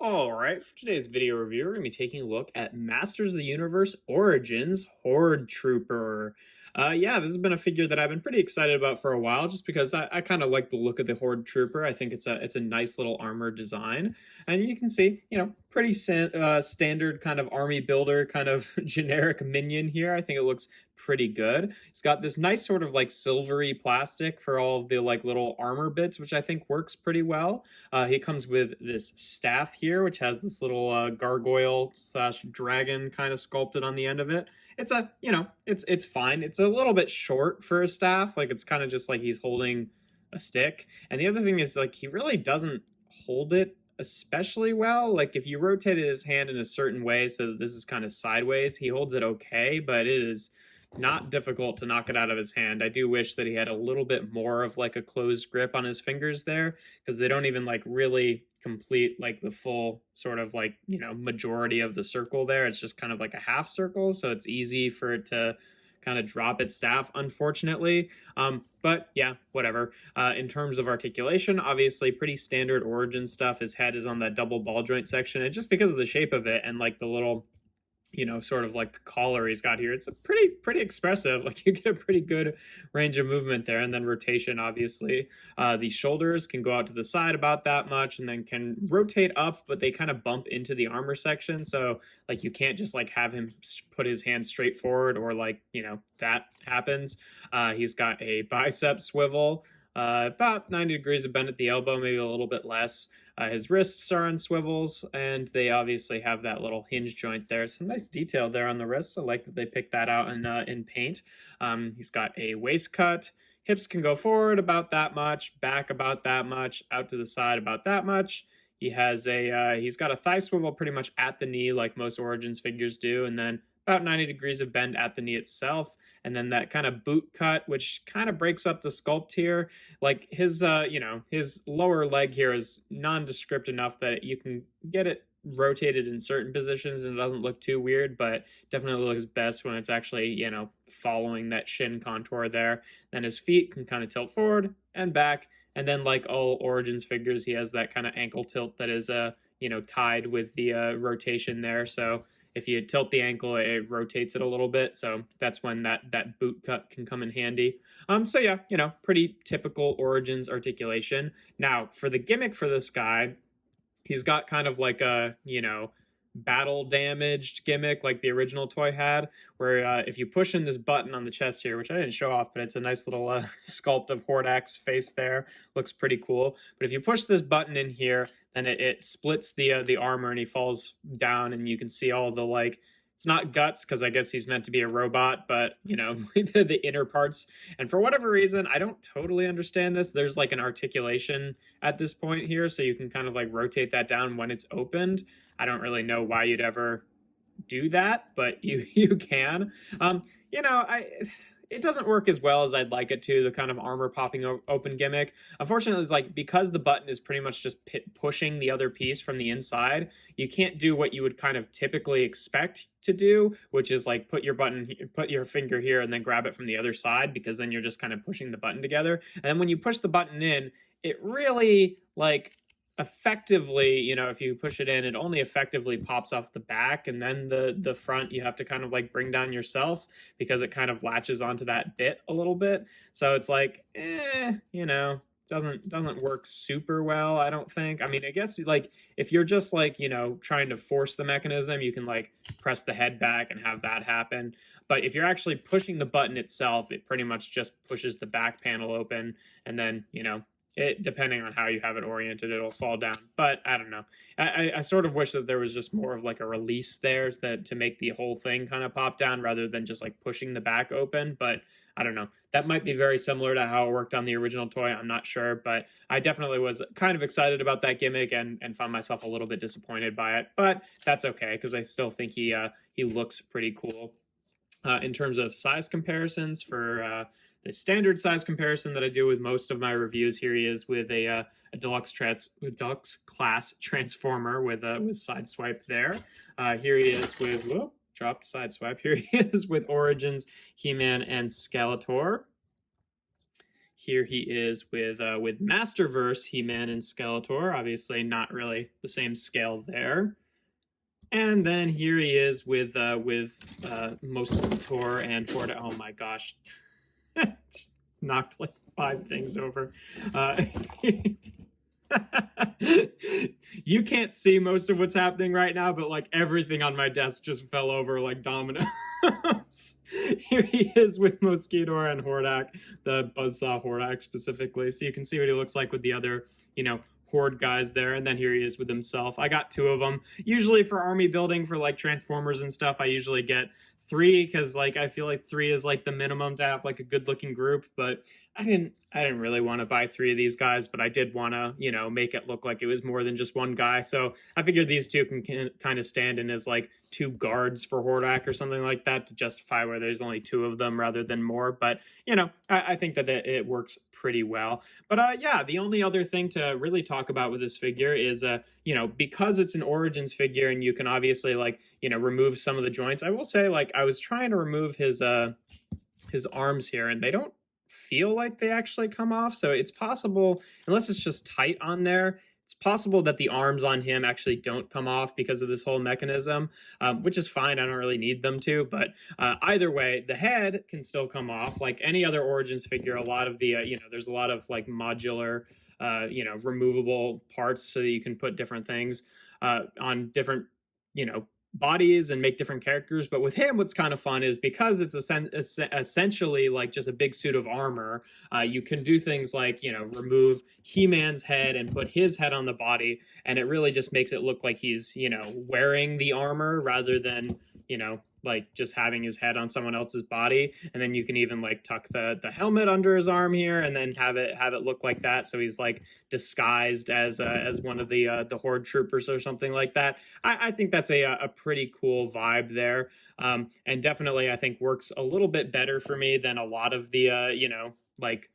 Alright, for today's video review, we're going to be taking a look at Masters of the Universe Origins Horde Trooper. Yeah, this has been a figure that I've been pretty excited about for a while, just because I kind of like the look of the Horde Trooper. I think it's a nice little armor design, and you can see, pretty standard kind of army builder, kind of generic minion here. I think it looks pretty good. It's got this nice sort of like silvery plastic for all of the like little armor bits, which I think works pretty well. He comes with this staff here, which has this little gargoyle slash dragon kind of sculpted on the end of it. It's it's fine. It's a little bit short for a staff. Like, it's kind of just like he's holding a stick. And the other thing is, like, he really doesn't hold it especially well. Like, if you rotated his hand in a certain way so that this is kind of sideways, he holds it okay, but it is not difficult to knock it out of his hand. I do wish that he had a little bit more of like a closed grip on his fingers there, because they don't even like really complete like the full sort of like, majority of the circle there. It's just kind of like a half circle, so it's easy for it to kind of drop its staff, unfortunately. But yeah, whatever. In terms of articulation, obviously pretty standard Origin stuff. His head is on that double ball joint section, and just because of the shape of it and like the little sort of like collar he's got here, it's a pretty expressive. Like, you get a pretty good range of movement there. And then rotation, obviously. The shoulders can go out to the side about that much, and then can rotate up, but they kind of bump into the armor section. So like, you can't just like have him put his hand straight forward, or like, that happens. He's got a bicep swivel, about 90 degrees of bend at the elbow, maybe a little bit less. His wrists are on swivels, and they obviously have that little hinge joint there. Some nice detail there on the wrists. I like that they picked that out in paint. He's got a waist cut. Hips can go forward about that much, back about that much, out to the side about that much. He has he's got a thigh swivel pretty much at the knee, like most Origins figures do, and then about 90 degrees of bend at the knee itself. And then that kind of boot cut, which kind of breaks up the sculpt here. Like, his his lower leg here is nondescript enough that you can get it rotated in certain positions and it doesn't look too weird, but definitely looks best when it's actually, following that shin contour there. Then his feet can kind of tilt forward and back. And then, like all Origins figures, he has that kind of ankle tilt that is, tied with the rotation there. So if you tilt the ankle, it rotates it a little bit. So that's when that boot cut can come in handy. So yeah, pretty typical Origins articulation. Now, for the gimmick for this guy, he's got kind of like a, battle damaged gimmick like the original toy had, where if you push in this button on the chest here, which I didn't show off, but it's a nice little sculpt of Hordax's face there. Looks pretty cool. But if you push this button in here, then it splits the armor, and he falls down, and you can see all the, like, it's not guts, because I guess he's meant to be a robot, but, the inner parts. And for whatever reason, I don't totally understand this. There's like an articulation at this point here, so you can kind of like rotate that down when it's opened. I don't really know why you'd ever do that, but you can. It doesn't work as well as I'd like it to, the kind of armor popping open gimmick. Unfortunately, it's like, because the button is pretty much just pushing the other piece from the inside, you can't do what you would kind of typically expect to do, which is like put your finger here and then grab it from the other side, because then you're just kind of pushing the button together. And then when you push the button in, it really, like, effectively, if you push it in, it only effectively pops off the back, and then the front you have to kind of like bring down yourself, because it kind of latches onto that bit a little bit. So it's like, doesn't work super well, I don't think. I mean, I guess like if you're just like, trying to force the mechanism, you can like press the head back and have that happen. But if you're actually pushing the button itself, it pretty much just pushes the back panel open, and then, it, depending on how you have it oriented, it'll fall down. But I don't know. I sort of wish that there was just more of like a release there, to make the whole thing kind of pop down, rather than just like pushing the back open. But I don't know. That might be very similar to how it worked on the original toy. I'm not sure, but I definitely was kind of excited about that gimmick, and found myself a little bit disappointed by it. But that's okay, because I still think he looks pretty cool. In terms of size comparisons, for the standard size comparison that I do with most of my reviews, here he is with a deluxe class transformer with sideswipe there. Here he is with, whoop, dropped sideswipe. Here he is with Origins, He-Man, and Skeletor. here he is with Masterverse He-Man and Skeletor. Obviously, not really the same scale there. And then here he is with Mosator and Horde. Oh my gosh, knocked like 5 things over. You can't see most of what's happening right now, but like everything on my desk just fell over like dominoes. Here he is with Mosquitor and Hordak, the Buzzsaw Hordak specifically. So you can see what he looks like with the other, you know, Horde guys there. And then here he is with himself. I got 2 of them. Usually for army building, for like Transformers and stuff, I usually get 3 because like I feel like 3 is like the minimum to have like a good looking group. But I didn't really want to buy 3 of these guys, but I did want to, you know, make it look like it was more than just one guy. So I figured these 2 can kind of stand in as like 2 guards for Hordak or something like that to justify where there's only 2 of them rather than more. But, you know, I think that it works pretty well. But yeah, the only other thing to really talk about with this figure is, you know, because it's an Origins figure and you can obviously like, you know, remove some of the joints. I will say, like, I was trying to remove his arms here and they don't feel like they actually come off. So it's possible, unless it's just tight on there, it's possible that the arms on him actually don't come off because of this whole mechanism, which is fine. I don't really need them to, but either way, the head can still come off like any other Origins figure. A lot of the, you know, there's a lot of like modular, you know, removable parts so that you can put different things on different, you know, bodies and make different characters. But with him, what's kind of fun is because it's essentially like just a big suit of armor, you can do things like, you know, remove He-Man's head and put his head on the body, and it really just makes it look like he's, you know, wearing the armor rather than, you know, like just having his head on someone else's body. And then you can even like tuck the helmet under his arm here and then have it look like that, so he's like disguised as one of the Horde Troopers or something like that. I think that's a pretty cool vibe there, and definitely I think works a little bit better for me than a lot of the you know, like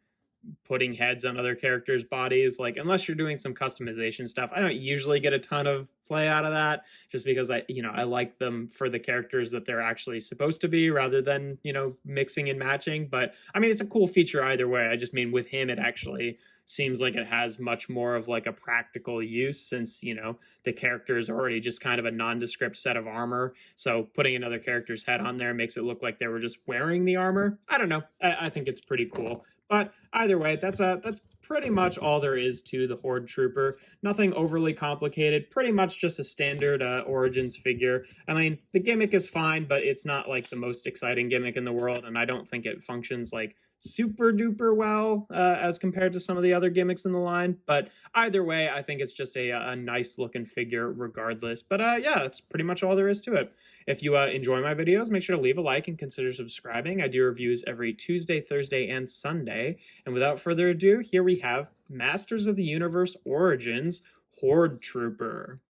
putting heads on other characters' bodies. Like, unless you're doing some customization stuff, I don't usually get a ton of play out of that, just because I like them for the characters that they're actually supposed to be rather than, you know, mixing and matching. But I mean, it's a cool feature either way. I just mean with him, it actually seems like it has much more of like a practical use, since, you know, the character is already just kind of a nondescript set of armor. So putting another character's head on there makes it look like they were just wearing the armor. I don't know. I think it's pretty cool. But either way, that's pretty much all there is to the Horde Trooper. Nothing overly complicated, pretty much just a standard Origins figure. I mean, the gimmick is fine, but it's not like the most exciting gimmick in the world, and I don't think it functions like super duper well as compared to some of the other gimmicks in the line. But either way, I think it's just a nice looking figure regardless. But yeah, that's pretty much all there is to it. If you enjoy my videos, make sure to leave a like and consider subscribing. I do reviews every Tuesday, Thursday, and Sunday. And without further ado, here we have Masters of the Universe Origins Horde Trooper.